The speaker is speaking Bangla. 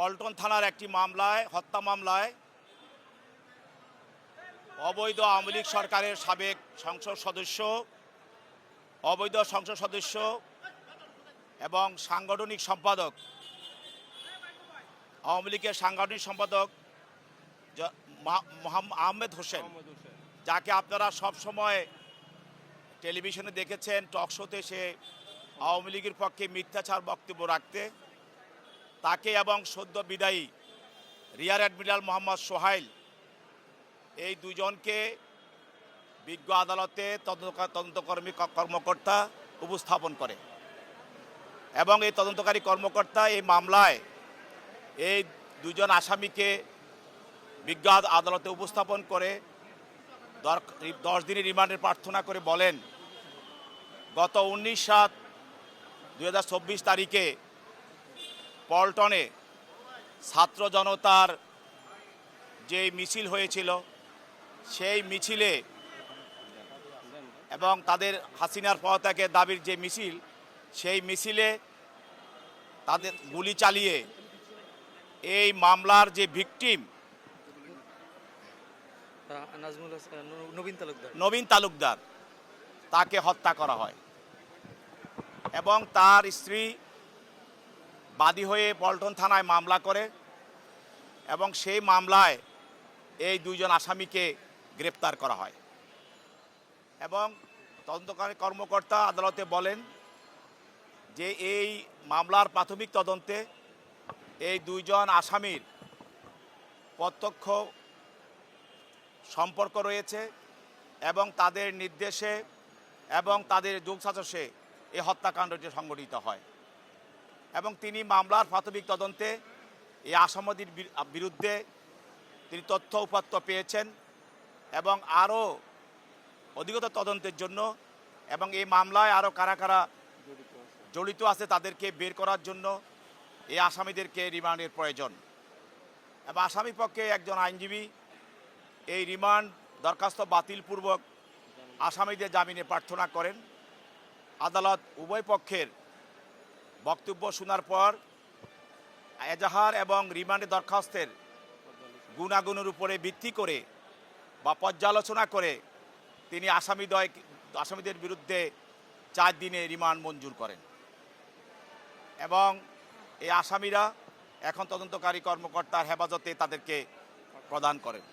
পল্টন থানার একটি মামলায়, হত্যা মামলায় অবৈধ আওয়ামী লীগ সরকারের সাবেক সংসদ সদস্য, অবৈধ সংসদ সদস্য এবং সাংগঠনিক সম্পাদক, আওয়ামী লীগের সাংগঠনিক সম্পাদক আহমেদ হোসেন, যাকে আপনারা সব সময় টেলিভিশনে দেখেছেন টক শোতে সে আওয়ামী লীগের পক্ষে মিথ্যাচার বক্তব্য রাখতে, তাকে এবং সদ্য বিদায়ী রিয়ার অ্যাডমিরাল মোহাম্মদ সোহাইল, এই দুজনকে বিজ্ঞ আদালতে তদন্তকর্মী কর্মকর্তা উপস্থাপন করে এবং এই তদন্তকারী কর্মকর্তা এই মামলায় এই দুজন আসামিকে বিজ্ঞ আদালতে উপস্থাপন করে 10 দিনের রিমান্ডের প্রার্থনা করে বলেন, গত 19/7/2024 তারিখে পল্টনে ছাত্র জনতার যে মিছিল হয়েছিল, সেই মিছিলে এবং তাদের হাসিনার পদত্যাগের দাবির যে মিছিল, সেই মিছিলে তাদের গুলি চালিয়ে এই মামলার যে ভিকটিম নবীন তালুকদার তাকে হত্যা করা হয় এবং তার স্ত্রী বাদী হয়ে পল্টন থানায় মামলা করে এবং সেই মামলায় এই দুইজন আসামিকে গ্রেপ্তার করা হয় এবং তদন্তকারী কর্মকর্তা আদালতে বলেন যে এই মামলার প্রাথমিক তদন্তে এই দুইজন আসামির প্রত্যক্ষ সম্পর্ক রয়েছে এবং তাদের নির্দেশে এবং তাদের যোগসাজশে এই হত্যাকাণ্ডটি সংঘটিত হয় এবং তিনি মামলার প্রাথমিক তদন্তে এই আসামিদের বিরুদ্ধে তিনি তথ্য উপাত্ত পেয়েছেন এবং আরও অধিকতর তদন্তের জন্য এবং এই মামলায় আরও কারা কারা জড়িত আছে তাদেরকে বের করার জন্য এই আসামিদেরকে রিমান্ডের প্রয়োজন এবং আসামি পক্ষে একজন আইনজীবী এই রিমান্ড দরখাস্ত বাতিলপূর্বক আসামিদের জামিনে প্রার্থনা করেন। আদালত উভয় পক্ষের বক্তব্য শোনার পর এজাহার এবং রিমান্ডের দরখাস্তের গুণাগুণের উপরে ভিত্তি করে বা পর্যালোচনা করে তিনি আসামিদের বিরুদ্ধে 4 দিনে রিমান্ড মঞ্জুর করেন এবং এই আসামিরা এখন তদন্তকারী কর্মকর্তার হেফাজতে তাদেরকে প্রদান করেন।